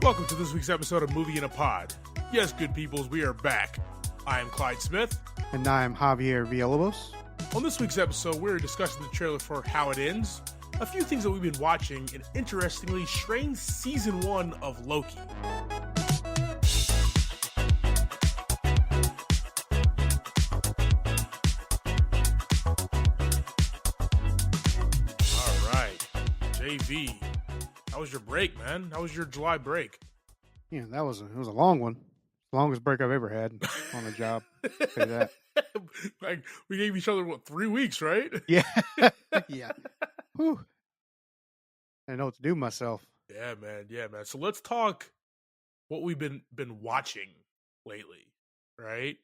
Welcome to this week's episode of Movie in a Pod. Yes, good peoples, we are back. I am Clyde Smith. And I am Javier Villalobos. On this week's episode, we're discussing the trailer for How It Ends, a few things that we've been watching, and interestingly, strange season 1 of Loki. All right, JV, how was your break, man? How was your July break? Yeah, it was a long one. Longest break I've ever had on a job. Say that. Like, we gave each other, 3 weeks, right? Yeah. Yeah. Whew. I know what to do myself. Yeah, man. So let's talk what we've been watching lately, right?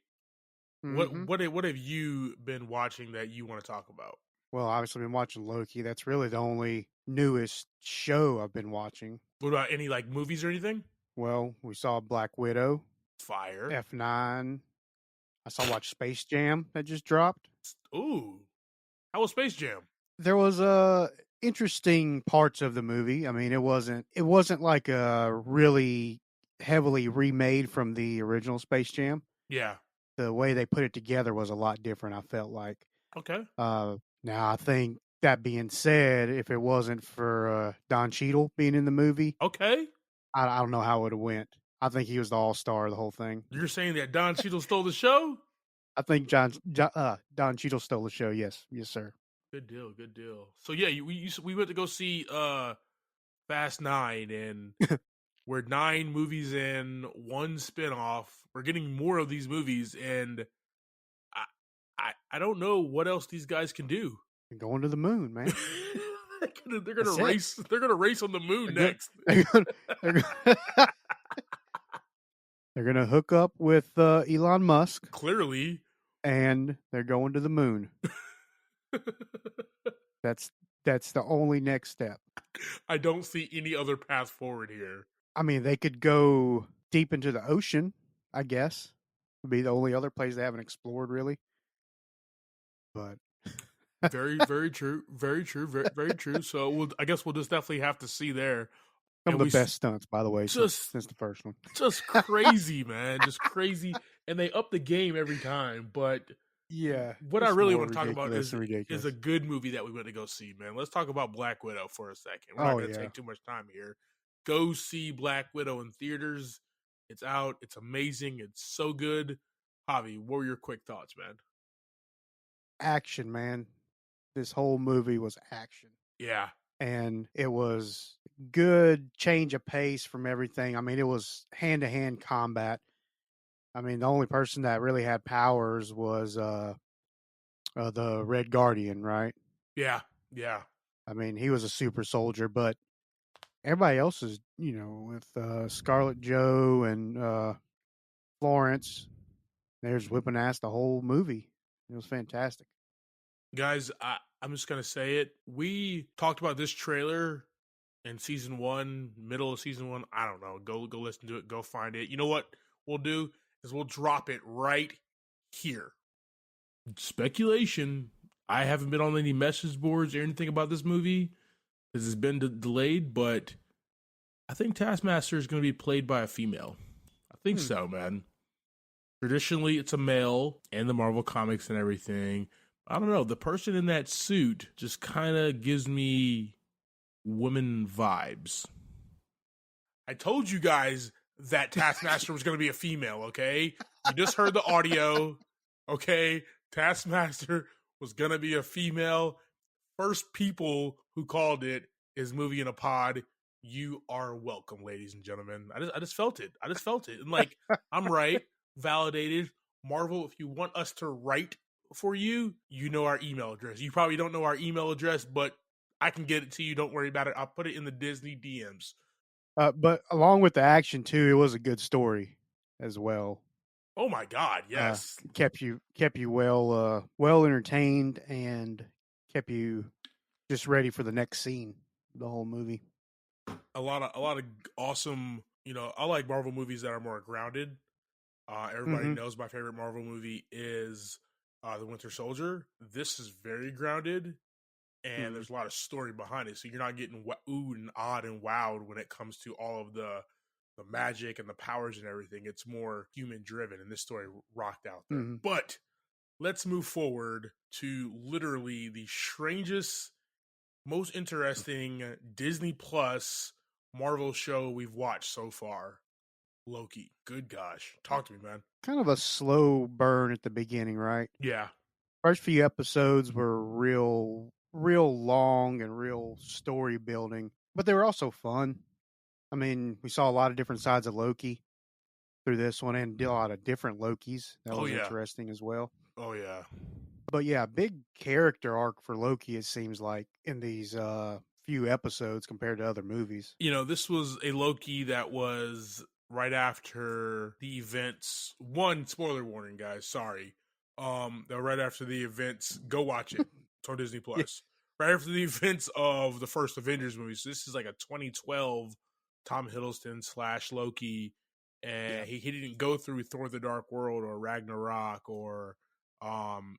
Mm-hmm. What have you been watching that you want to talk about? Well, obviously, I've been watching Loki. That's really the only newest show I've been watching. What about any like movies or anything? Well, we saw Black Widow, Fire. F9. I watched Space Jam that just dropped. Ooh, how was Space Jam? There was interesting parts of the movie. I mean, it wasn't like a really heavily remade from the original Space Jam. Yeah. The way they put it together was a lot different, I felt like. Okay. Now, I think that being said, if it wasn't for Don Cheadle being in the movie, okay, I don't know how it would have went. I think he was the all-star of the whole thing. You're saying that Don Cheadle stole the show? I think Don Cheadle stole the show. Yes, sir. Good deal. So yeah, we went to go see Fast 9, and we're 9 movies in, 1 spinoff. We're getting more of these movies, and I don't know what else these guys can do. They're going to the moon, man. they're gonna race. They're gonna race on the moon next. They're gonna hook up with Elon Musk. Clearly, and they're going to the moon. That's the only next step. I don't see any other path forward here. I mean, they could go deep into the ocean, I guess. Would be the only other place they haven't explored, really. But very, very true. Very true. So I guess we'll just definitely have to see there. Some of the best stunts, by the way, since the first one. Just crazy, man. Just crazy. And they up the game every time. But yeah, what I really want to talk about is a good movie that we went to go see, man. Let's talk about Black Widow for a second. We're not going to take too much time here. Go see Black Widow in theaters. It's out. It's amazing. It's so good. Javi, what were your quick thoughts, man? Action, man. This whole movie was action. Yeah. And it was good change of pace from everything. I mean, it was hand-to-hand combat. I mean, the only person that really had powers was the Red Guardian, right? Yeah. I mean, he was a super soldier, but everybody else is, with Scarlet Joe and Florence, they're just whipping ass the whole movie. It was fantastic. Guys, I'm just going to say it. We talked about this trailer in season 1, middle of season 1. I don't know. Go listen to it. Go find it. You know what we'll do is we'll drop it right here. Speculation. I haven't been on any message boards or anything about this movie because it's been delayed, but I think Taskmaster is going to be played by a female. I think so, man. Traditionally, it's a male in the Marvel comics and everything. I don't know. The person in that suit just kind of gives me woman vibes. I told you guys that Taskmaster was going to be a female, okay? You just heard the audio, okay? Taskmaster was going to be a female. First people who called it is Movie in a Pod. You are welcome, ladies and gentlemen. I just felt it. And like, I'm right. Validated. Marvel, if you want us to write for you, you know our email address. You probably don't know our email address, but I can get it to you. Don't worry about it. I'll put it in the Disney DMs. But along with the action too, it was a good story as well. Oh my God, yes. Kept you well entertained and kept you just ready for the next scene. The whole movie. A lot of awesome. I like Marvel movies that are more grounded. Everybody knows my favorite Marvel movie is The Winter Soldier. This is very grounded, and there's a lot of story behind it. So you're not getting oohed and awed and wowed when it comes to all of the the magic and the powers and everything. It's more human driven, and this story rocked out there. Mm-hmm. But let's move forward to literally the strangest, most interesting Disney Plus Marvel show we've watched so far. Loki. Good gosh. Talk to me, man. Kind of a slow burn at the beginning, right? Yeah. First few episodes were real long and real story building, but they were also fun. I mean, we saw a lot of different sides of Loki through this one and a lot of different Lokis. That Oh, was yeah. interesting as well. Oh, yeah. But yeah, big character arc for Loki, it seems like, in these few episodes compared to other movies. You know, this was a Loki that was right after the events. One spoiler warning, guys. Sorry. That were right after the events. Go watch it. It's on Disney Yeah. Plus. Right after the events of the first Avengers movie. So this is like a 2012 Tom Hiddleston / Loki, and he didn't go through Thor: The Dark World or Ragnarok or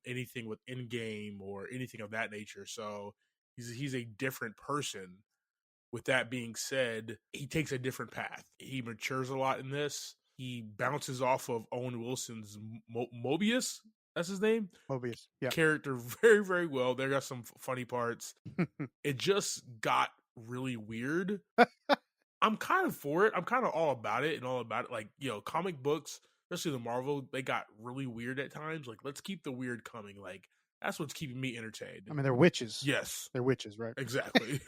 anything with Endgame or anything of that nature. So he's a different person. With that being said, he takes a different path. He matures a lot in this. He bounces off of Owen Wilson's Mobius. That's his name. Mobius. Yeah. Character very, very well. There got some funny parts. It just got really weird. I'm kind of for it. I'm kind of all about it and all about it. Like, you know, comic books, especially the Marvel, they got really weird at times. Like, let's keep the weird coming. Like, that's what's keeping me entertained. I mean, they're witches. Yes. They're witches, right? Exactly.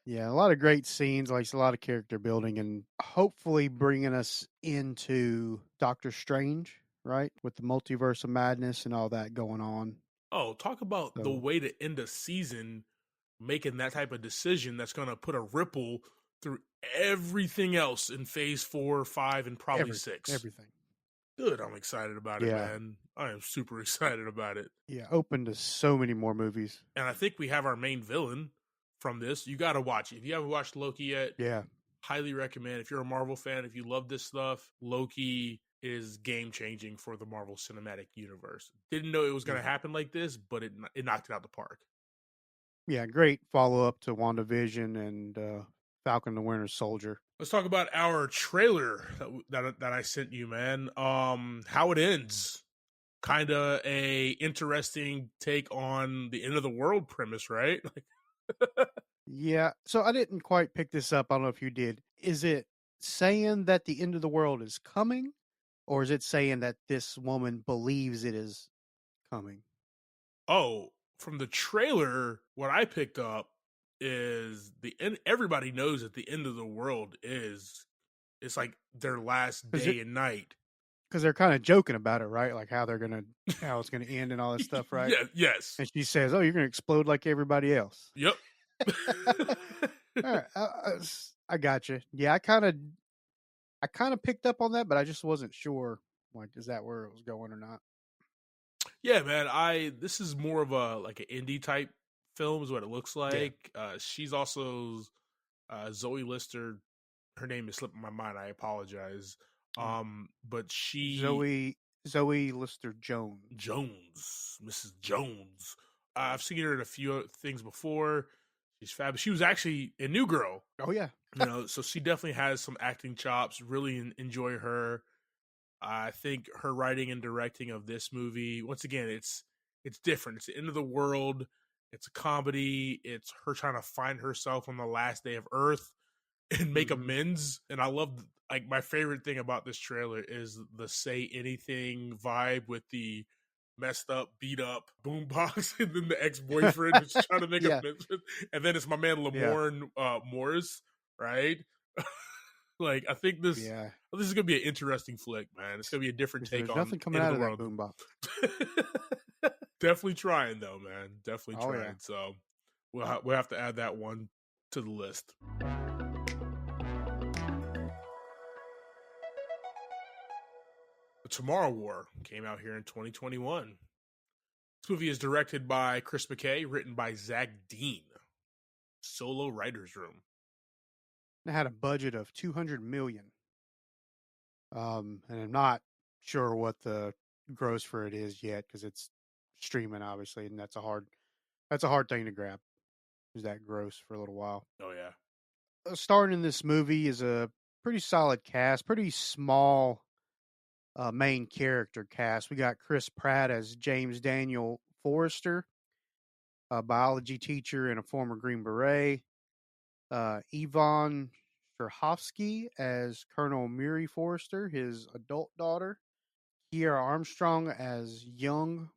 Yeah, a lot of great scenes, like a lot of character building, and hopefully bringing us into Doctor Strange, right? With the multiverse of madness and all that going on. Oh, talk about the way to end a season making that type of decision that's going to put a ripple through everything else in phase 4, 5, and probably 6. Everything. Good. I'm excited about it, man. I am super excited about it. Yeah, open to so many more movies. And I think we have our main villain from this. You got to watch it. If you haven't watched Loki yet, highly recommend. If you're a Marvel fan, if you love this stuff, Loki is game-changing for the Marvel Cinematic Universe. Didn't know it was going to happen like this, but it knocked it out the park. Yeah, great follow-up to WandaVision and Falcon the Winter Soldier. Let's talk about our trailer that I sent you, man. How it ends. Kind of a interesting take on the end of the world premise, right? Yeah, so I didn't quite pick this up. I don't know if you did. Is it saying that the end of the world is coming, or is it saying that this woman believes it is coming? Oh, from the trailer, what I picked up is the end. Everybody knows that the end of the world is it's like their last day and night. Because they're kind of joking about it, right? Like how it's gonna end and all this stuff, right? Yeah, yes. And she says, "Oh, you're gonna explode like everybody else." Yep. All right, I got you. Yeah, I kind of picked up on that, but I just wasn't sure. Like, is that where it was going or not? Yeah, man. This is more of a like an indie type film, is what it looks like. Yeah. She's also Zoe Lister. Her name is slipping my mind. I apologize. But she Zoe Lister Jones, Mrs. Jones. I've seen her in a few things before. She's fabulous. She was actually a New Girl. Oh yeah, so she definitely has some acting chops. Really enjoy her. I think her writing and directing of this movie, once again, it's different. It's the end of the world. It's a comedy. It's her trying to find herself on the last day of Earth and make amends. And I love, like, my favorite thing about this trailer is the say anything vibe with the messed up, beat up boombox, and then the ex-boyfriend is trying to make amends. And then it's my man Lamorne Morris, right? Like, I think this is gonna be an interesting flick, man. It's gonna be a different take on nothing coming out of that boombox. Definitely trying though, man. Definitely trying. Yeah. So we'll have to add that one to the list. The Tomorrow War came out here in 2021. This movie is directed by Chris McKay, written by Zach Dean. Solo writer's room. It had a budget of $200 million. And I'm not sure what the gross for it is yet because it's streaming, obviously, and that's a hard thing to grab. Is that gross for a little while? Oh yeah. Starring in this movie is a pretty solid cast, pretty small main character cast. We got Chris Pratt as James Daniel Forrester, a biology teacher and a former Green Beret. Yvonne Strahovski as Colonel Murray Forrester, his adult daughter. Kiera Armstrong as young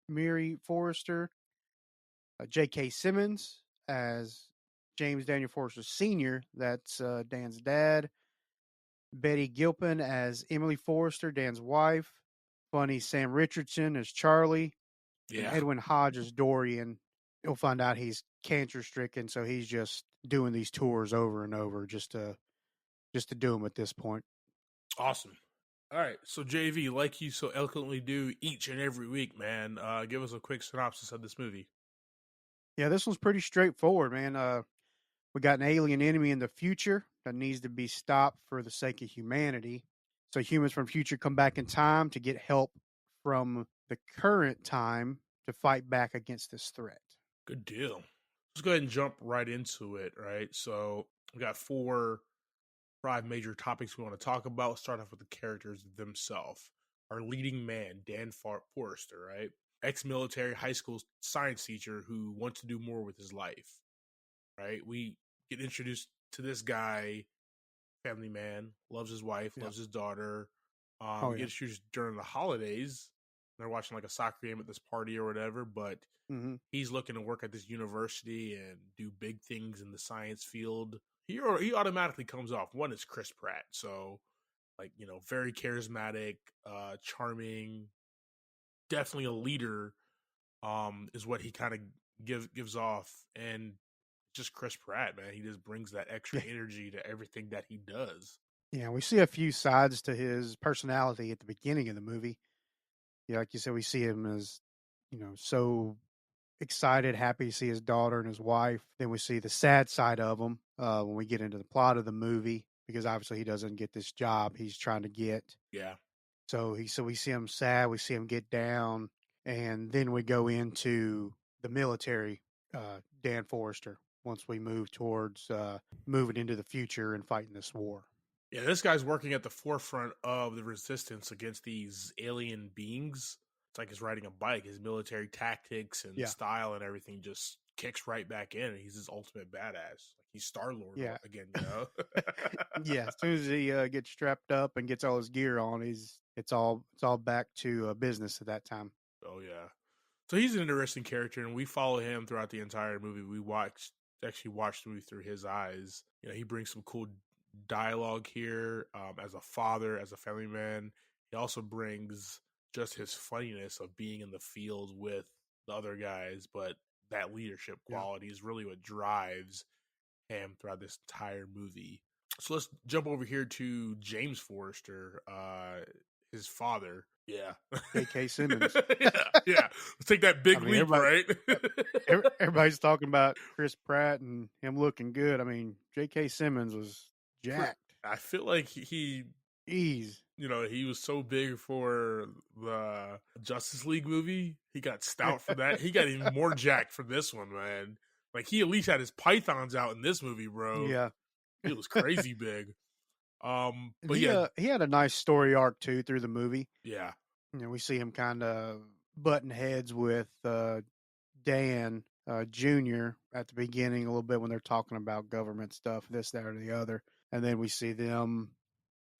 Mary Forrester. J.K. Simmons as James Daniel Forrester Sr., that's Dan's dad. Betty Gilpin as Emily Forrester, Dan's wife. Funny Sam Richardson as Charlie. And Yeah, Edwin Hodge as Dorian. You'll find out he's cancer stricken, so he's just doing these tours over and over just to do them at this point. awesome. All right, so JV, like you so eloquently do each and every week, man, give us a quick synopsis of this movie. Yeah, this one's pretty straightforward, man. We got an alien enemy in the future that needs to be stopped for the sake of humanity. So humans from future come back in time to get help from the current time to fight back against this threat. Good deal. Let's go ahead and jump right into it. Right, so we got five major topics we want to talk about. Let's start off with the characters themselves. Our leading man, Forrester, right? Ex-military high school science teacher who wants to do more with his life, right? We get introduced to this guy, family man, loves his wife, Yeah. loves his daughter. Oh, We yeah. get introduced during the holidays. They're watching like a soccer game at this party or whatever, but Mm-hmm. he's looking to work at this university and do big things in the science field. He automatically comes off. One is Chris Pratt, so like very charismatic, charming, definitely a leader. Is what he kind of gives off, and just Chris Pratt, man, he just brings that extra Yeah. energy to everything that he does. Yeah. We see a few sides to his personality at the beginning of the movie. Yeah. Like you said, we see him as, so excited, happy to see his daughter and his wife. Then we see the sad side of him when we get into the plot of the movie, because obviously he doesn't get this job he's trying to get. Yeah, So we see him sad, we see him get down, and then we go into the military. Dan Forrester. Once we move towards moving into the future and fighting this war. yeah, this guy's working at the forefront of the resistance against these alien beings. It's like he's riding a bike. His military tactics and Yeah, style and everything just kicks right back in. He's his ultimate badass. Like he's Star Lord yeah, again, you know. yeah. As soon as he gets strapped up and gets all his gear on, it's all back to business at that time. Oh yeah. So he's an interesting character, and we follow him throughout the entire movie. We watched the movie through his eyes. He brings some cool dialogue here as a father, as a family man. He also brings just his funniness of being in the field with the other guys, but that leadership Yeah. quality is really what drives him throughout this entire movie. So let's jump over here to James Forrester, his father. Yeah. J.K. Simmons. yeah, yeah. Let's take that I big mean, leap, right? everybody's talking about Chris Pratt and him looking good. I mean, J.K. Simmons was jacked. I feel like he, Jeez. he was so big for the Justice League movie. He got stout for that. He got even more jacked for this one, man. Like he at least had his pythons out in this movie, bro. Yeah. It was crazy big. And But yeah, he had a nice story arc too through the movie. yeah, We see him kind of button heads with Dan Jr. at the beginning a little bit when they're talking about government stuff, this, that, or the other. And then we see them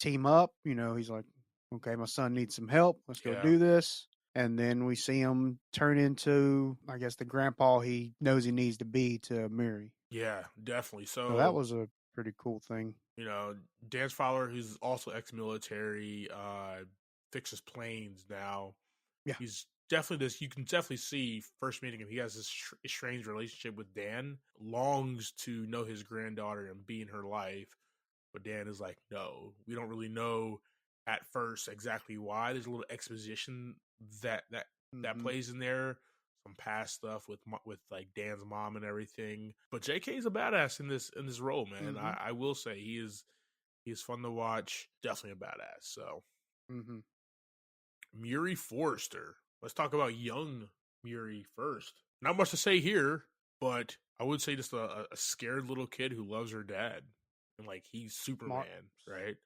team up. He's like, okay, my son needs some help. Let's go yeah, do this. And then we see him turn into, I guess, the grandpa he knows he needs to be to Mary. yeah, definitely. So that So was a pretty cool thing. Dan's father, who's also ex-military, fixes planes now. Yeah. He's definitely this. You can definitely see first meeting him. He has this strange relationship with Dan. Longs to know his granddaughter and be in her life, but Dan is like, no, we don't really know at first exactly why. There's a little exposition that Mm-hmm. plays in there. Some past stuff with like Dan's mom and everything. But J.K. is a badass in this role, man. Mm-hmm. I will say he is fun to watch. Definitely a badass. So Mm-hmm. Murray Forrester. Let's talk about young Murray first. Not much to say here, but I would say just a scared little kid who loves her dad, and like he's Smart, Superman, right?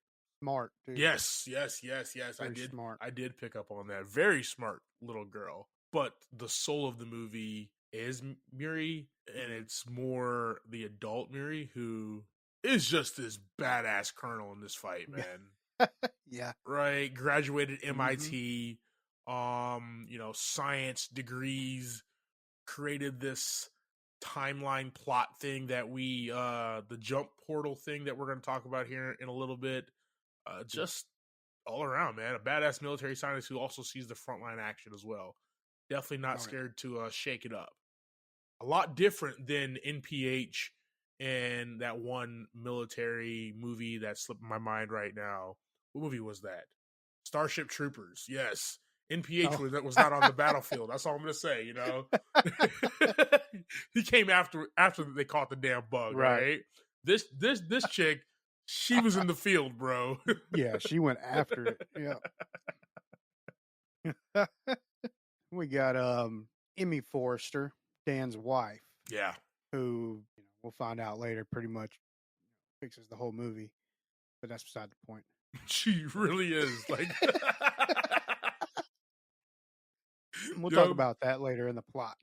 smart too. Yes. Very smart. I did pick up on that. Very smart little girl. But the soul of the movie is Miri, and it's more the adult Miri who is just this badass colonel in this fight, man. Yeah. Right? Graduated Mm-hmm. MIT, science degrees, created this timeline plot thing that the jump portal thing that we're going to talk about here in a little bit. Just all around, man, a badass military scientist who also sees the frontline action as well. Definitely not scared to shake it up. A lot different than NPH and that one military movie that slipped my mind right now. What movie was that? Starship Troopers. Yes. NPH was not on the battlefield. That's all I'm going to say, He came after they caught the damn bug, right? This chick, she was in the field, bro. Yeah, she went after it. Yeah. We got Emmy Forrester, Dan's wife. Yeah. Who we'll find out later pretty much fixes the whole movie. But that's beside the point. She really is. Like we'll talk about that later in the plot.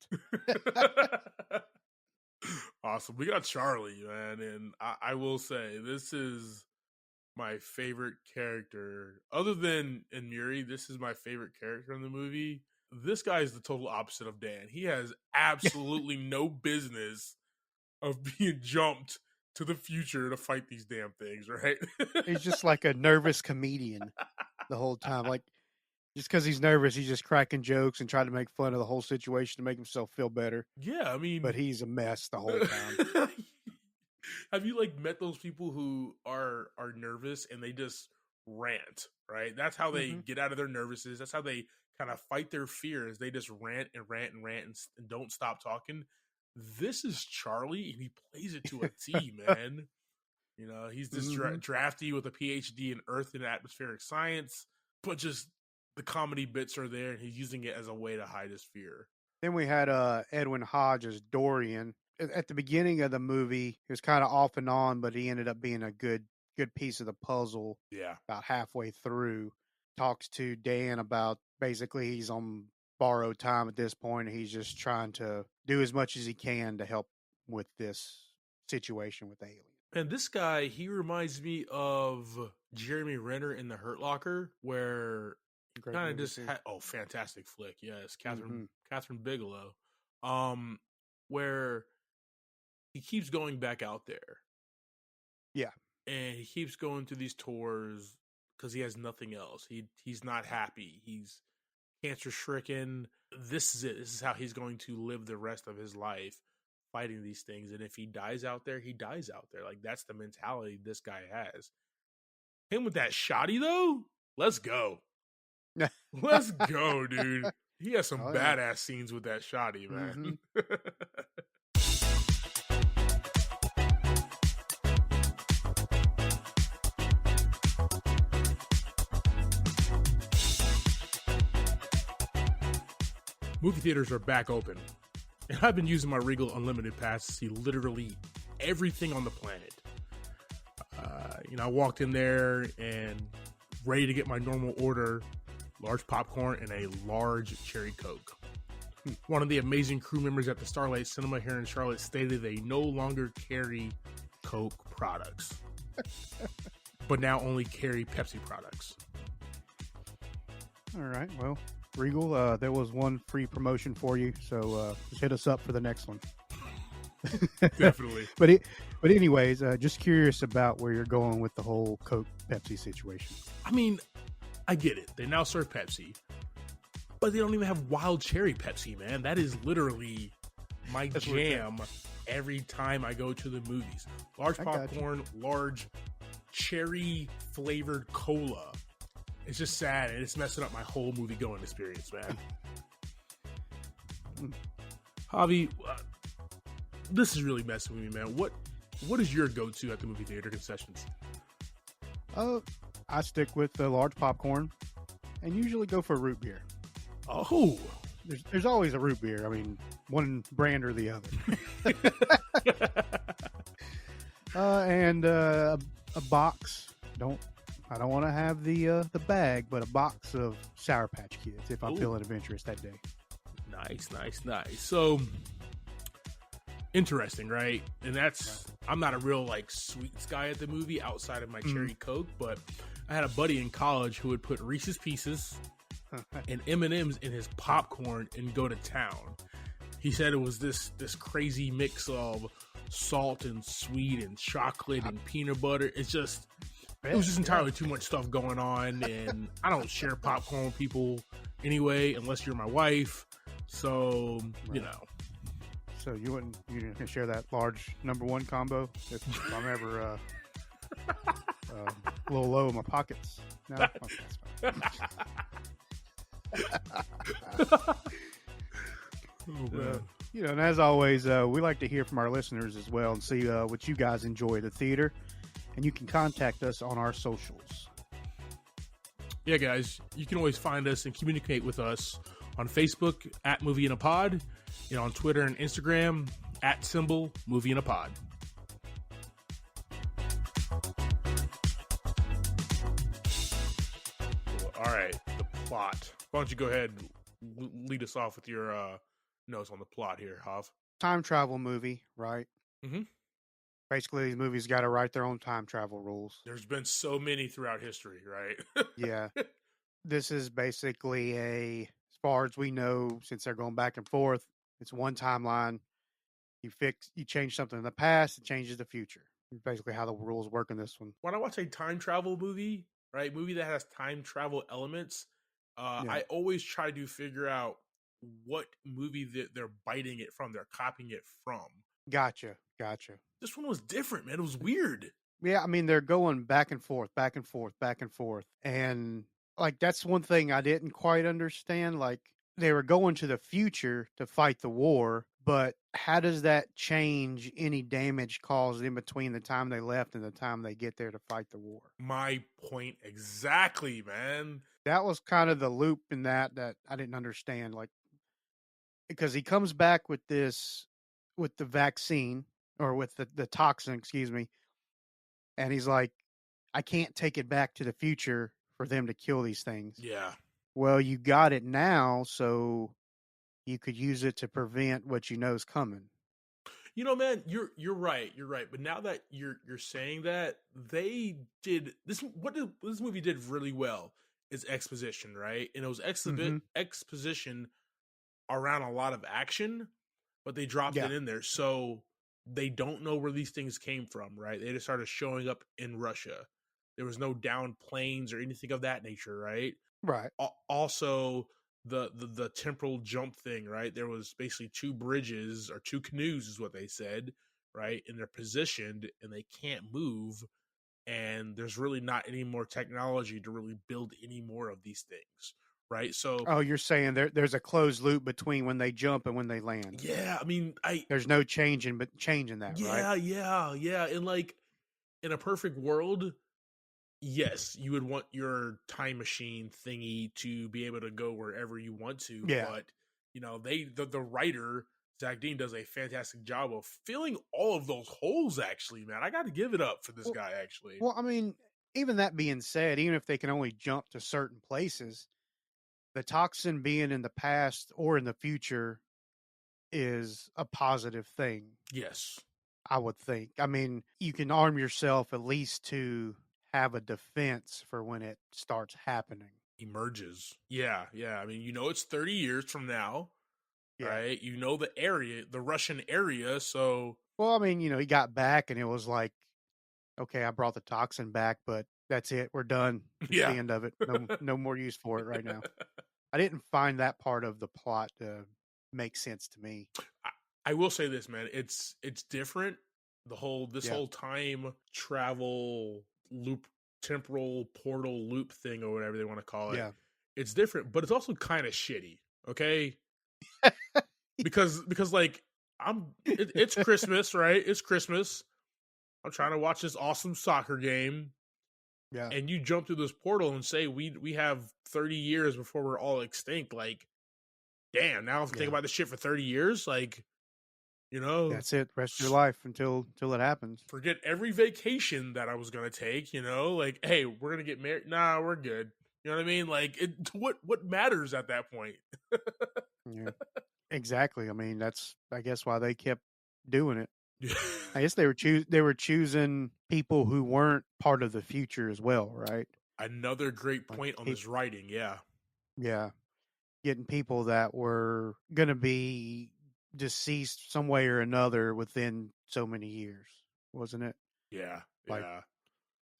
Awesome. We got Charlie, man, and I will say this is my favorite character. Other than Muri, this is my favorite character in the movie. This guy is the total opposite of Dan. He has absolutely no business of being jumped to the future to fight these damn things, right? He's just like a nervous comedian the whole time. Like, just because he's nervous, he's just cracking jokes and trying to make fun of the whole situation to make himself feel better. Yeah, I mean... But he's a mess the whole time. Have you, met those people who are nervous and they just rant, right? That's how they get out of their nervousness. That's how they kind of fight their fears. They just rant and don't stop talking. This is Charlie, and he plays it to a T, man. He's this drafty with a PhD in Earth and atmospheric science, but just the comedy bits are there, and he's using it as a way to hide his fear. Then we had Edwin Hodge as Dorian. At the beginning of the movie, he was kind of off and on, but he ended up being a good piece of the puzzle. Yeah. About halfway through, talks to Dan about basically he's on borrowed time at this point. He's just trying to do as much as he can to help with this situation with the alien. And this guy, he reminds me of Jeremy Renner in The Hurt Locker, where kind of just fantastic flick. Yes, Catherine Bigelow, where he keeps going back out there. Yeah, and he keeps going to these tours because he has nothing else. He's not happy. He's cancer stricken. This is it. This is how he's going to live the rest of his life, fighting these things. And if he dies out there, he dies out there. Like, that's the mentality this guy has. Him with that shotty, though, let's go. Let's go, dude. He has some badass scenes with that shotty, man. Movie theaters are back open, and I've been using my Regal Unlimited Pass to see literally everything on the planet. I walked in there and ready to get my normal order, large popcorn and a large cherry Coke. One of the amazing crew members at the Starlight Cinema here in Charlotte stated they no longer carry Coke products, but now only carry Pepsi products. All right, well, Regal, there was one free promotion for you, so just hit us up for the next one. Definitely. But anyways, just curious about where you're going with the whole Coke Pepsi situation. I mean, I get it. They now serve Pepsi, but they don't even have wild cherry Pepsi, man. That is literally my jam every time I go to the movies. Large popcorn, large cherry flavored cola. It's just sad, and it's messing up my whole movie going experience, man. Javi, this is really messing with me, man. What is your go-to at the movie theater concessions? I stick with the large popcorn, and usually go for root beer. Oh, there's always a root beer. I mean, one brand or the other. And a box. I don't want to have the bag, but a box of Sour Patch Kids if I'm feeling adventurous that day. Nice. So interesting, right? And that's I'm not a real like sweets guy at the movie outside of my cherry Coke, but I had a buddy in college who would put Reese's Pieces and M&Ms in his popcorn and go to town. He said it was this crazy mix of salt and sweet and chocolate and peanut butter. It was just entirely too much stuff going on, and I don't share popcorn with people anyway, unless you're my wife. So, you know. So you can share that large number one combo if I'm ever a little low in my pockets. No, okay, that's fine. And as always, we like to hear from our listeners as well and see what you guys enjoy at the theater. And you can contact us on our socials. Yeah, guys, you can always find us and communicate with us on Facebook at Movie in a Pod, on Twitter and Instagram at @Movie in a Pod. All right, the plot. Why don't you go ahead and lead us off with your notes on the plot here, Hav? Time travel movie, right? Mm-hmm. Basically, these movies got to write their own time travel rules. There's been so many throughout history, right? Yeah. This is basically as far as we know, since they're going back and forth, it's one timeline. You change something in the past, it changes the future. Basically how the rules work in this one. When I watch a time travel movie, right, movie that has time travel elements, I always try to figure out what movie that they're biting it from, they're copying it from. Gotcha. This one was different, man. It was weird. Yeah, I mean, they're going back and forth. And, like, that's one thing I didn't quite understand. Like, they were going to the future to fight the war, but how does that change any damage caused in between the time they left and the time they get there to fight the war? My point exactly, man. That was kind of the loop in that I didn't understand. Like, because he comes back with the vaccine, or with the toxin, excuse me. And he's like, I can't take it back to the future for them to kill these things. Yeah. Well, you got it now, so you could use it to prevent what you know is coming. Man, you're right. But now that you're saying that, they did this. What this movie did really well is exposition, right? And it was exposition around a lot of action, but they dropped it in there. So they don't know where these things came from, right? They just started showing up in Russia. There was no downed planes or anything of that nature, right? Right. Also, the temporal jump thing, right? There was basically two bridges or two canoes is what they said, right? And they're positioned and they can't move. And there's really not any more technology to really build any more of these things, right? So, you're saying there's a closed loop between when they jump and when they land. Yeah, I mean, there's no change in that, right? Yeah. And like in a perfect world, yes, you would want your time machine thingy to be able to go wherever you want to. Yeah. But the writer Zach Dean does a fantastic job of filling all of those holes. Actually, man, I got to give it up for this guy. Actually, well, I mean, even that being said, even if they can only jump to certain places, the toxin being in the past or in the future is a positive thing. Yes, I would think. I mean, you can arm yourself at least to have a defense for when it starts happening. Emerges. Yeah. I mean, it's 30 years from now, right? The area, the Russian area. So, well, I mean, he got back and it was like, okay, I brought the toxin back, but that's it. We're done. It's the end of it. No more use for it right now. I didn't find that part of the plot to make sense to me. I will say this, man. It's different. Whole time travel loop, temporal portal loop thing, or whatever they want to call it. Yeah. It's different, but it's also kind of shitty. Okay. because like it's Christmas, right? It's Christmas. I'm trying to watch this awesome soccer game. Yeah. And you jump through this portal and say we have 30 years before we're all extinct. Like, damn, now I have to think Yeah. about this shit for 30 years. Like, you know, That's it. Rest of your life until it happens. forget every vacation that I was gonna take. Like, hey, we're gonna get married. Nah, we're good. You know what I mean? Like, what matters at that point? Yeah. Exactly. I mean, that's I guess why they kept doing it. Yeah. I guess they were choosing people who weren't part of the future as well, right? Another great Like, point on this writing. Yeah, yeah, getting people that were going to be deceased some way or another within so many years, wasn't it? yeah, Like, yeah.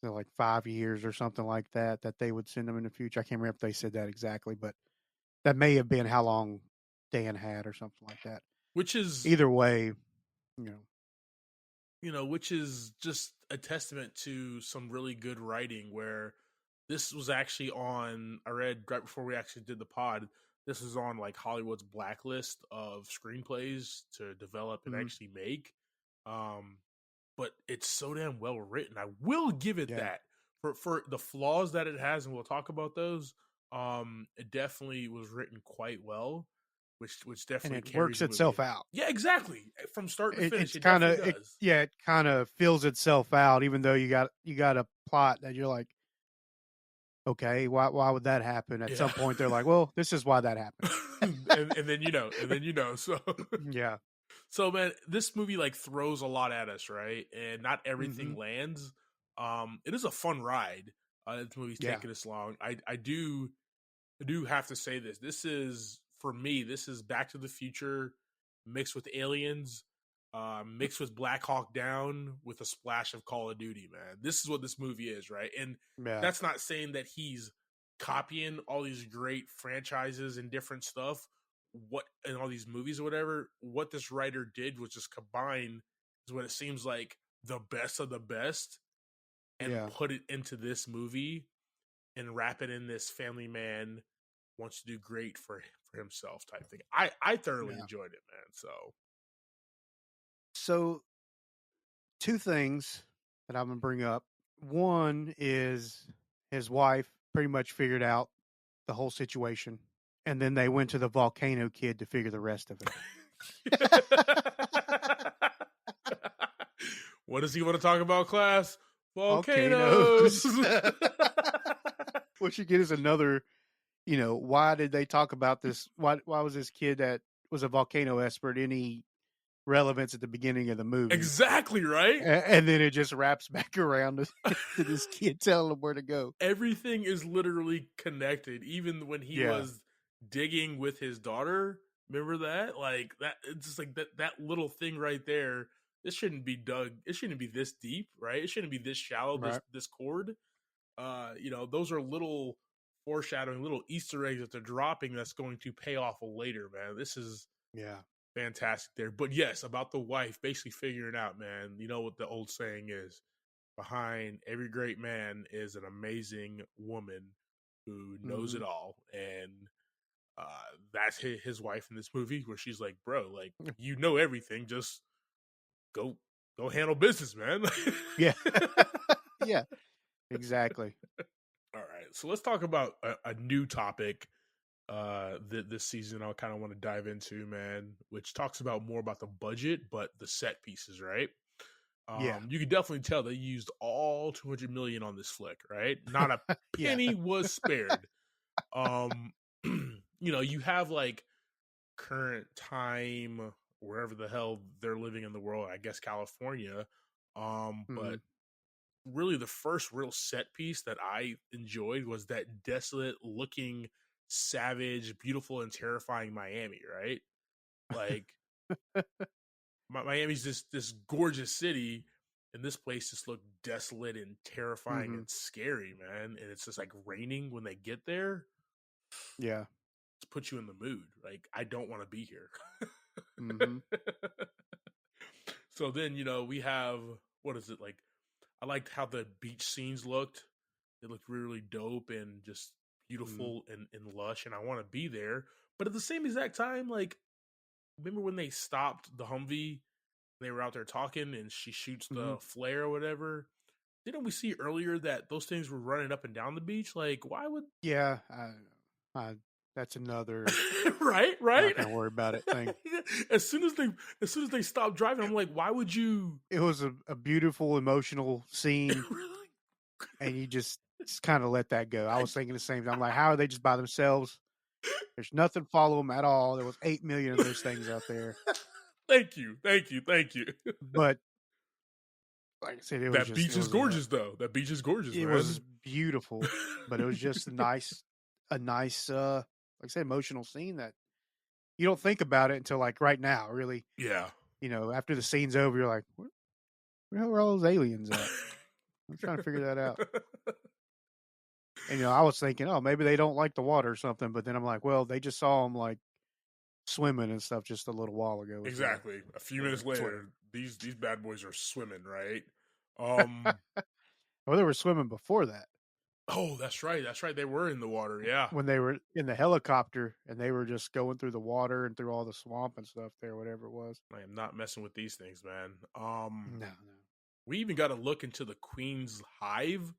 like 5 years or something like that. That they would send them in the future. I can't remember if they said that exactly, but that may have been how long Dan had or something like that. Which is Either way, you know. which is just a testament to some really good writing where this was actually on, I read right before we actually did the pod, this is on like Hollywood's blacklist of screenplays to develop and Mhm. actually make. Um, but it's so damn well written. I will give it Yeah, that. For the flaws that it has, and we'll talk about those. It definitely was written quite well, which and definitely it carries works the movie. itself out. Yeah, exactly. From start to finish, It's it kind definitely of does. it kind of fills itself out, even though you got a plot that you're like, okay, why would that happen? At Yeah. some point, they're like, well, this is why that happened. and then so Yeah, so man, this movie like throws a lot at us, right? And not hmm everything lands. It is a fun ride. This movie's yeah, taking this long. I do have to say this. This is, for me, this is Back to the Future mixed with Aliens, mixed with Black Hawk Down with a splash of Call of Duty, man. This is what this movie is, right? And yeah, that's not saying that he's copying all these great franchises and different stuff, what in all these movies or whatever. What this writer did was just combine is what it seems like the best of the best and yeah, put it into this movie and wrap it in this family man wants to do great for himself type thing. I thoroughly yeah. enjoyed it, man. So So two things that I'm gonna bring up. One is his wife pretty much figured out the whole situation, and then they went to the volcano kid to figure the rest of it what does he want to talk about, class? Volcanoes. volcanoes. What you get is another, why did they talk about this? Why was this kid that was a volcano expert any relevance at the beginning of the movie? Exactly right. And then it just wraps back around to this kid telling him where to go. Everything is literally connected. Even when he Yeah, was digging with his daughter, remember that? Like that, it's just like that little thing right there. This shouldn't be dug. It shouldn't be this deep, right? It shouldn't be this shallow. This right. this chord. Those are little foreshadowing, little Easter eggs that they're dropping that's going to pay off later, man. This is Yeah, fantastic there. But yes, about the wife basically figuring out, man, you know what the old saying is, behind every great man is an amazing woman who knows hmm it all. And that's his wife in this movie, where she's like, bro, like, you know everything, just go handle business, man. yeah, yeah, exactly. All right, so let's talk about a new topic this season. I kind of want to dive into, man, which talks about more about the budget, but the set pieces, right? Yeah, You can definitely tell they used all 200 million on this flick, right? Not a yeah, penny was spared. Um, you have like current time wherever the hell they're living in the world. I guess California. hmm But really the first real set piece that I enjoyed was that desolate looking, savage, beautiful, and terrifying Miami, right? Like Miami's this gorgeous city, and this place just looked desolate and terrifying hmm and scary, man. And it's just like raining when they get there yeah, to put you in the mood. Like, I don't want to be here. hmm So then, we have, what is it like? I liked how the beach scenes looked. They looked really, really dope and just hmm beautiful and lush, and I want to be there. But at the same exact time, like, remember when they stopped the Humvee? They were out there talking, and she shoots hmm the flare or whatever. Didn't we see earlier that those things were running up and down the beach? Like, why would? yeah. I That's another right, right. not gonna worry about it thing. as soon as they stop driving, I'm like, why would you? It was a beautiful, emotional scene, and you just kind of let that go. I was thinking the same thing. I'm like, how are they just by themselves? There's nothing follow them at all. There was 8 million of those things out there, Thank you, thank you, thank you. but like I said, That beach is gorgeous, though. That beach is gorgeous, it man. was beautiful, but it was just a nice, like I said, emotional scene that you don't think about it until like right now. Really, Yeah. after the scene's over, you're like, where the hell are all those aliens at? I'm trying to figure that out. And I was thinking, oh, maybe they don't like the water or something. But then I'm like, well, they just saw them like swimming and stuff just a little while ago. Exactly. A few So, minutes swimming. later, these bad boys are swimming, right? Um. Well, they were swimming before that Oh, that's right. That's right. They were in the water. Yeah. when they were in the helicopter and they were just going through the water and through all the swamp and stuff there, whatever it was. I am not messing with these things, man. No. We even got to look into the Queen's Hive,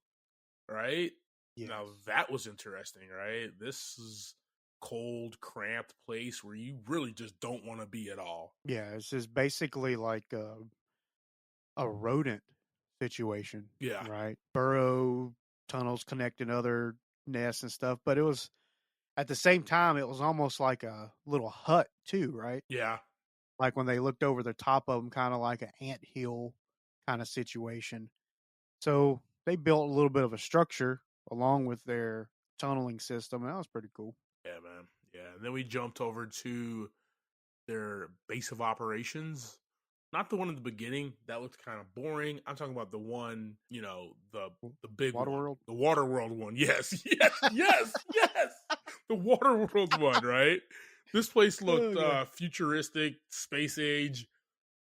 right? Yes. Now that was interesting, right? This is cold, cramped place where you really just don't want to be at all. Yeah, it's just basically like a rodent situation, Yeah. right? Burrow tunnels connecting other nests and stuff, but it was at the same time it was almost like a little hut too, right? Yeah. Like when they looked over the top of them, kind of like an ant hill kind of situation. So they built a little bit of a structure along with their tunneling system, and that was pretty cool. Yeah, man. Yeah. And then we jumped over to their base of operations. Not the one at the beginning. That looked kind of boring. I'm talking about the one, the big one. Waterworld? The Waterworld one. Yes, yes, yes, yes. The Waterworld one, right? This place looked Yeah. futuristic, space age,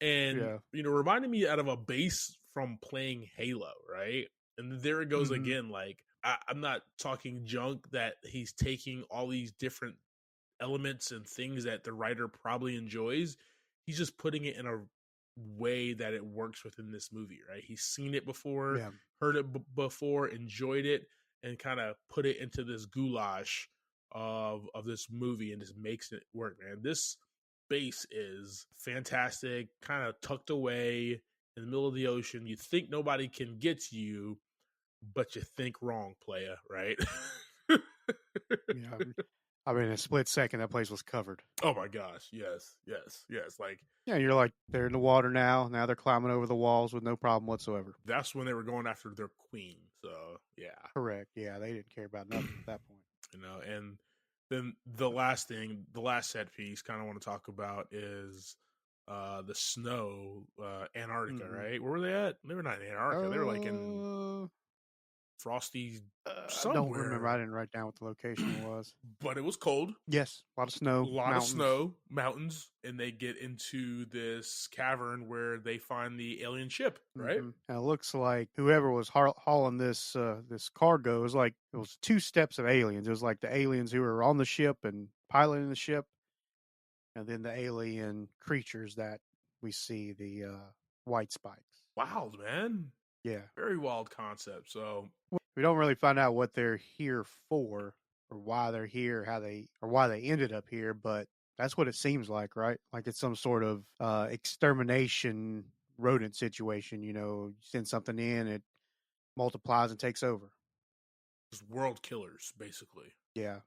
and Yeah. reminded me out of a base from playing Halo, right? And there it goes Mhm. again. Like I'm not talking junk that he's taking all these different elements and things that the writer probably enjoys. He's just putting it in a way that it works within this movie, right? He's seen it before, Yeah. heard it before, enjoyed it, and kind of put it into this goulash of this movie and just makes it work, man. This base is fantastic, kind of tucked away in the middle of the ocean. You think nobody can get to you, but you think wrong, playa, right? Yeah. I mean, in a split second, that place was covered. Oh my gosh, yes, yes, yes. Like Yeah, you're like, they're in the water now. Now they're climbing over the walls with no problem whatsoever. that's when they were going after their queen. So yeah, Correct. Yeah, they didn't care about nothing at that point. and then the last thing, the last set piece, kind of want to talk about is the snow, Antarctica, Mhm. right? Where were they at? They were not in Antarctica. They were like in frosty I don't remember. I somewhere, didn't write down what the location was. but it was cold. Yes, a lot of A snow, lot of mountains. snow, mountains, and they get into this cavern where they find the alien ship, right? And it looks like whoever was hauling this cargo was like it was two steps of aliens. It was like the aliens who were on the ship and piloting the ship, and then the alien creatures that we see, the white spikes. Wild, man. Yeah, Very wild concept. So we don't really find out what they're here for or why they're here, why they ended up here, but that's what it seems like, right? Like it's some sort of extermination rodent situation. You send something in, it multiplies and takes over. just world killers, basically. Yeah,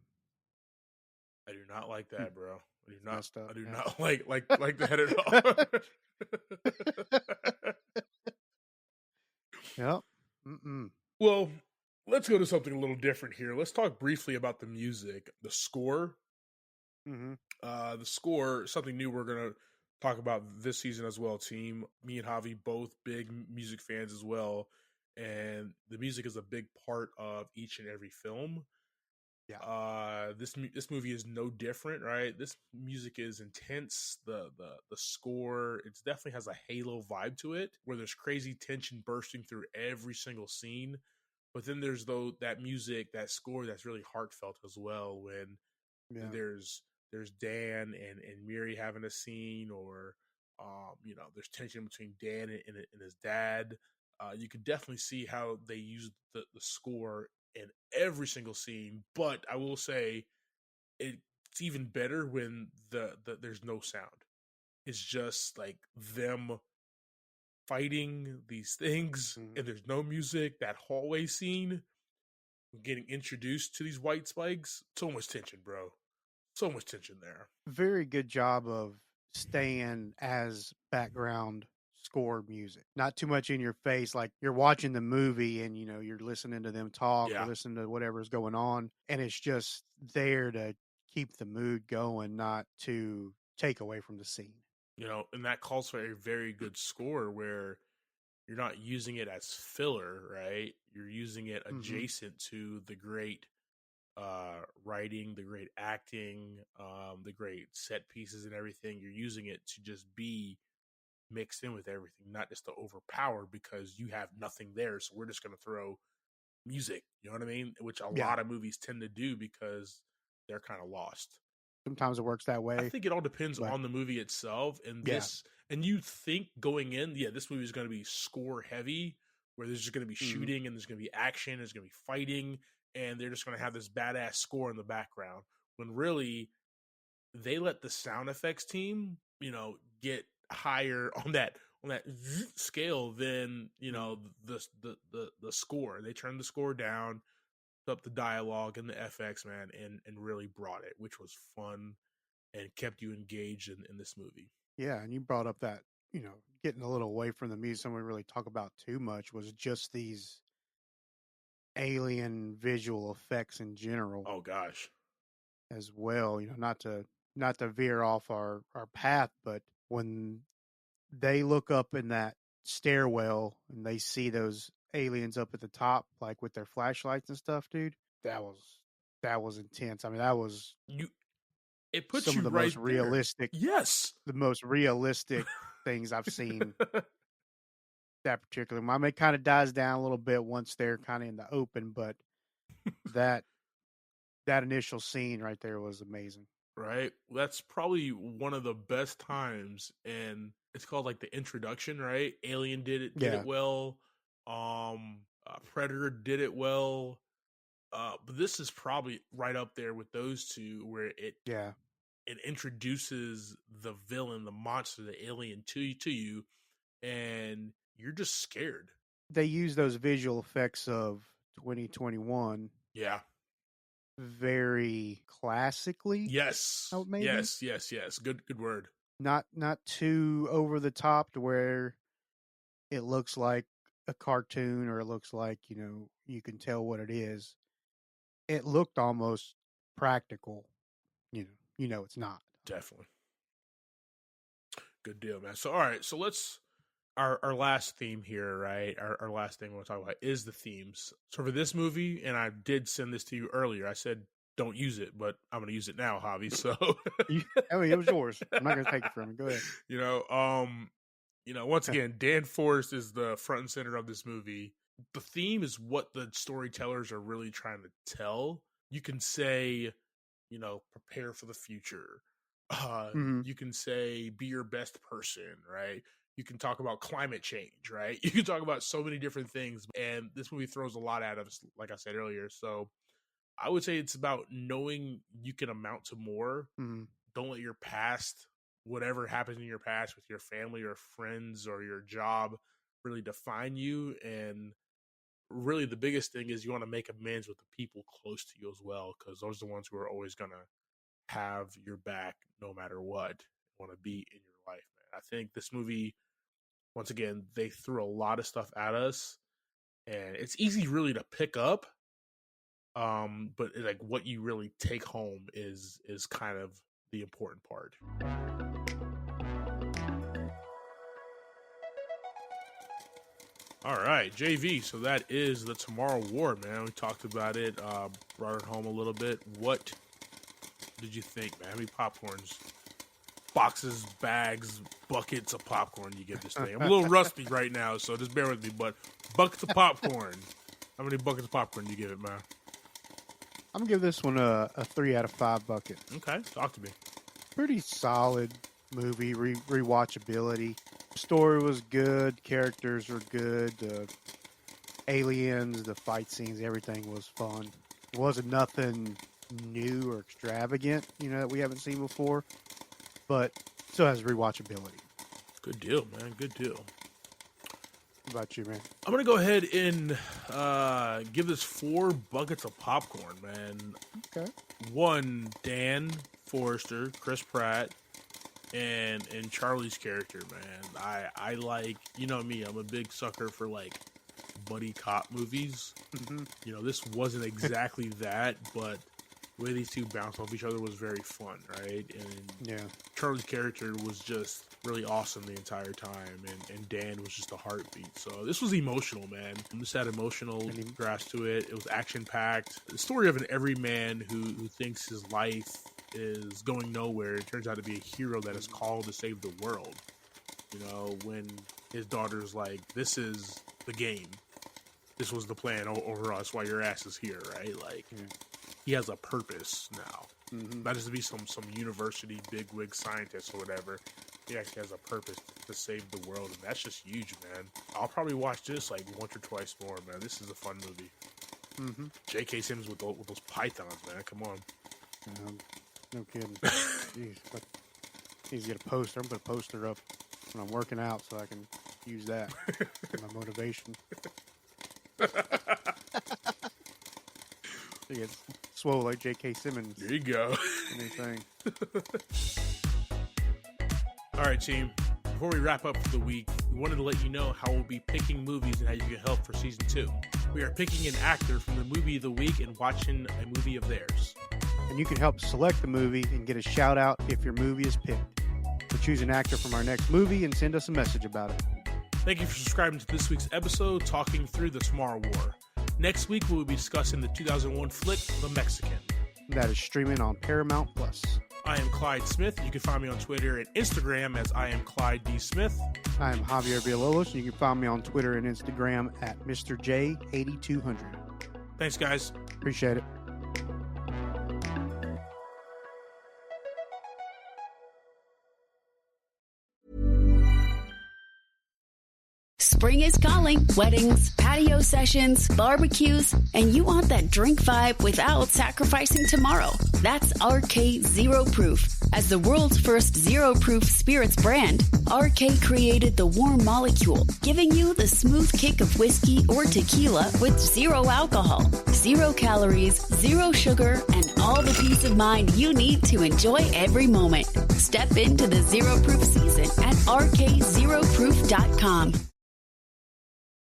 I do not like that, bro. I do it's not. messed up. I do Yeah. not like that at all. Yep. Mm-mm. Well, let's go to something a little different here. Let's talk briefly about the music, the score. Mm-hmm. The score, something new we're gonna talk about this season as well. Team, me and Javi, both big music fans as well, and the music is a big part of each and every film. Yeah. This movie is no different, right? This music is intense. The score, it definitely has a Halo vibe to it, where there's crazy tension bursting through every single scene. But then there's that music, that score that's really heartfelt as well. When Yeah. there's Dan and Miri having a scene, or there's tension between Dan and his dad. You could definitely see how they use the score in every single scene. But I will say it's even better when there's no sound. It's just like them fighting these things, Mhm. and there's no music. That hallway scene, getting introduced to these white spikes, so much tension, bro. So much tension there. Very good job of staying as background score music. Not too much in your face, like you're watching the movie and you're listening to them talk or Yeah, listening to whatever's going on, and it's just there to keep the mood going, not to take away from the scene. and that calls for a very good score where you're not using it as filler, right? You're using it Hmm. adjacent to the great writing, the great acting, the great set pieces and everything. You're using it to just be mixed in with everything, not just to overpower because you have nothing there. So we're just going to throw music, you know what I mean? Which a Yeah, lot of movies tend to do because they're kind of lost. sometimes it works that I way, think it all depends but on the movie itself. yeah. And you think going in, yeah, this movie is going to be score heavy, where there's just going to be Hmm. shooting and there's going to be action, there's going to be fighting, and they're just going to have this badass score in the background. When really, they let the sound effects team, get higher on that scale than Hmm. the score. They turned the score down, up the dialogue and the FX, man, and really brought it, which was fun and kept you engaged in this movie. Yeah, and you brought up that, getting a little away from the music, something we really talk about too much was just these alien visual effects in general Oh gosh. as well. Not to veer off our path, but when they look up in that stairwell and they see those aliens up at the top, like with their flashlights and stuff, dude, that was intense. I mean, that was You it puts some of you the most right there. realistic, Yes. the most realistic things I've seen that particular. I mean, it kind of dies down a little bit once they're kind of in the open, but that that initial scene right there was amazing. Right? That's probably one of the best times, and it's called like the introduction, right? Alien did it Yeah, well. Predator did it well. But this is probably right up there with those two, where yeah. it introduces the villain, the monster, the alien to you, and you're just scared. They use those visual effects of 2021 Yeah. very classically, Yes. maybe Yes. Yes. Yes. Good word. not too over the top to where it looks like a cartoon or it looks like you can tell what it is. It looked almost practical. It's not. Definitely. Good deal, man. So all right, so let's our last theme here, right? Our last thing we want to talk about is the themes. So for this movie, and I did send this to you earlier, I said don't use it, but I'm gonna use it now, Javi. So I mean, it was yours. I'm not going to take it from you. Go ahead. you know, once again, Dan Forrest is the front and center of this movie. The theme is what the storytellers are really trying to tell. You can say, prepare for the future. Hmm. You can say be your best person, right? You can talk about climate change, right? You can talk about so many different things, and this movie throws a lot at us, like I said earlier. So I would say it's about knowing you can amount to more. Hmm. Don't let your past, whatever happened in your past with your family or friends or your job, really define you. And really, the biggest thing is you want to make amends with the people close to you as well, because those are the ones who are always going to have your back no matter what, want to be in your life, man. I think this movie, once again, they threw a lot of stuff at us, and it's easy really to pick up. But like what you really take home is kind of the important part. All right, JV. So that is the Tomorrow War, man. We talked about it, brought it home a little bit. What did you think, man? How many popcorns, boxes, bags, buckets of popcorn you give this thing? I'm a little rusty right now, so just bear with me. But buckets of popcorn. How many buckets of popcorn do you give it, man? I'm going to give this one a 3 out of 5 bucket. Okay, talk to me. Pretty solid movie, rewatchability. Story was good, characters were good, the aliens, the fight scenes, everything was fun. It wasn't nothing new or extravagant, that we haven't seen before, but still has rewatchability. Good deal, man. Good deal. What about you, man? I'm going to go ahead and give this 4 buckets of popcorn, man. Okay. 1, Dan Forrester, Chris Pratt, and Charlie's character, man. I like, you know me, I'm a big sucker for, like, buddy cop movies. Mm-hmm. This wasn't exactly that, but the way these two bounced off each other was very fun, right? And Charlie's character was just really awesome the entire time, and Dan was just a heartbeat. So this was emotional, man. This had emotional grasp to it. It was action-packed. The story of an everyman who thinks his life is going nowhere. It turns out to be a hero that is called to save the world. When his daughter's like, this is the game. This was the plan over us while your ass is here, right? Like, he has a purpose now. Mm-hmm. Not just to be some university bigwig scientist or whatever. He actually has a purpose to save the world, and that's just huge, man. I'll probably watch this like once or twice more, man. This is a fun movie. Mm-hmm. J.K. Simmons with those pythons, man. Come on. No kidding. Jeez, but need to get a poster. I'm going to put a poster up when I'm working out so I can use that for my motivation. It's Swole like J.K. Simmons. There you go. Anything. All right, team. Before we wrap up for the week, we wanted to let you know how we'll be picking movies and how you can help for season 2. We are picking an actor from the movie of the week and watching a movie of theirs. And you can help select the movie and get a shout out if your movie is picked. So choose an actor from our next movie and send us a message about it. Thank you for subscribing to this week's episode, Talking Through the Tomorrow War. Next week, we'll be discussing the 2001 flick, The Mexican. That is streaming on Paramount+. I am Clyde Smith. You can find me on Twitter and Instagram as I am Clyde D. Smith. I am Javier Villalobos, and you can find me on Twitter and Instagram at Mr. J8200. Thanks, guys. Appreciate it. Spring is calling. Weddings, patio sessions, barbecues, and you want that drink vibe without sacrificing tomorrow. That's RK Zero Proof. As the world's first zero-proof spirits brand, RK created the warm molecule, giving you the smooth kick of whiskey or tequila with 0 alcohol, 0 calories, 0 sugar, and all the peace of mind you need to enjoy every moment. Step into the zero-proof season at rkzeroproof.com.